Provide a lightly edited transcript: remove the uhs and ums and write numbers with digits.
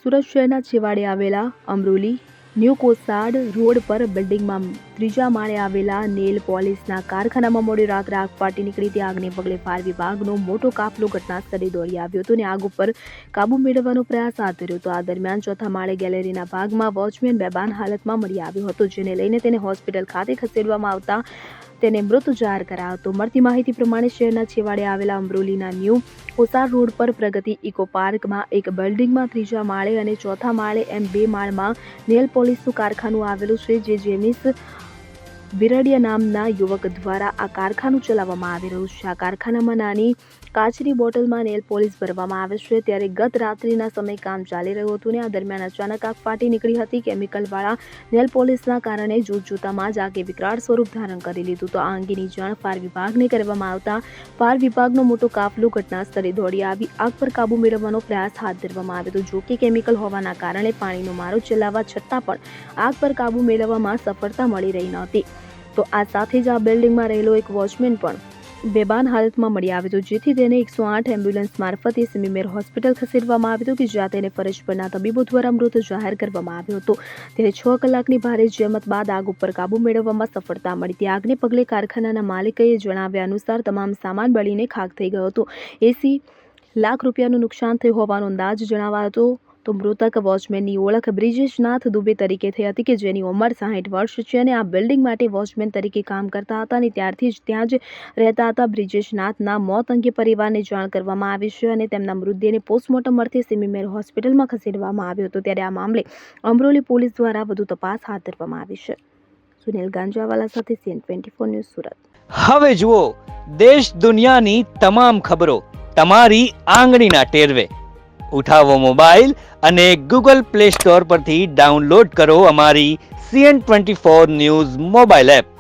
સુરત શહેરના છેવાડે આવેલા Amroli new Kosad road પર બિલ્ડિંગમાં ત્રીજા માળે આવેલા નેલ પોલિશના કારખાનામાં મોડી રાત્રે આગ ફાટી નીકળી હતી. આગને પગલે ફાયર વિભાગનો મોટો કાફલો ઘટના સ્થળે દોડી આવ્યો હતો અને આગ ઉપર કાબુ મેળવવાનો પ્રયાસ હાથ ધર્યો હતો. આ દરમિયાન ચોથા માળે ગેલેરીના ભાગમાં વોચમેન બેભાન હાલતમાં મળી આવ્યો હતો, જેને લઈને તેને હોસ્પિટલ ખાતે ખસેડવામાં આવતા તેને મૃત જાહેર કરાયો હતો. મળતી માહિતી પ્રમાણે શહેરના છેવાડે આવેલા અમરોલીના ન્યૂ કોસાડ રોડ પર પ્રગતિ ઇકો પાર્કમાં એક બિલ્ડિંગમાં ત્રીજા માળે અને ચોથા માળે એમ બે માળમાં નેલ પોલિશનું કારખાનું આવેલું છે, જે જેમિસ વિરડિયા નામના યુવક દ્વારા આ કારખાનું ચલાવવામાં આવી રહ્યું છે. આ કારખાનામાં નાની કાચની બોટલમાં નેલ પોલિશ ભરવામાં આવે છે. ત્યારે ગત રાત્રિના સમયે કામ ચાલી રહ્યું હતું અને આ દરમિયાન અચાનક આગ ફાટી નીકળી હતી. કેમિકલવાળા નેલ પોલિશના કારણે જોતજોતામાં જ આગે વિકરાળ સ્વરૂપ ધારણ કરી લીધું. તો આ અંગેની જાણ ફાયર વિભાગને કરવામાં આવતા ફાયર વિભાગનો મોટો કાફલો ઘટના સ્થળે દોડી આવી આગ પર કાબુ મેળવવાનો પ્રયાસ હાથ ધરવામાં આવ્યો હતો. જો કે કેમિકલ હોવાના કારણે પાણીનો મારો ચલાવવા છતાં પણ આગ પર કાબુ મેળવવામાં સફળતા મળી રહી નહોતી. તો આ સાથે જ આ બિલ્ડિંગમાં રહેલો એક વોચમેન પણ બેભાન હાલતમાં મળી આવ્યો હતો, જેથી તેને 108 એમ્બ્યુલન્સ મારફતે સિમીમેર હોસ્પિટલ ખસેડવામાં આવ્યો હતો કે જ્યાં તેને ફરજ પરના તબીબો દ્વારા મૃત જાહેર કરવામાં આવ્યો હતો. ત્યારે 6 કલાકની ભારે જહેમત બાદ આગ ઉપર કાબુ મેળવવામાં સફળતા મળી હતી. આગને પગલે કારખાનાના માલિકે જણાવ્યા અનુસાર તમામ સામાન બળીને ખાખ થઈ ગયો હતો. 80 લાખ રૂપિયાનું નુકસાન થયું હોવાનો અંદાજ જણાવાયો હતો. તો મૃતક વોચમેનની ઓળખ બ્રિજેશનાથ દુબે તરીકે થઈ હતી, કે જેની ઉંમર 60 વર્ષ છે અને આ બિલ્ડિંગ માટે વોચમેન તરીકે કામ કરતા હતા અને ત્યારથી જ ત્યાં જ રહેતા હતા. બ્રિજેશનાથના મોત અંગે પરિવારને જાણ કરવામાં આવી છે અને તેમના મૃતદેહને પોસ્ટમોર્ટમ અર્થે સિમીમેર હોસ્પિટલમાં ખસેડવામાં આવ્યો હતો. ત્યારે આ મામલે અમરોલી પોલીસ દ્વારા વધુ તપાસ હાથ ધરવામાં આવી છે. સુનિલ ગાંજાવાલા સાથે CN24 ન્યૂઝ સુરત. હવે જુઓ દેશ દુનિયાની તમામ ખબરો તમારી આંગળીના ટેરવે. ઉઠાવો મોબાઈલ અને Google Play Store પરથી ડાઉનલોડ કરો અમારી CN24 ન્યૂઝ મોબાઈલ એપ.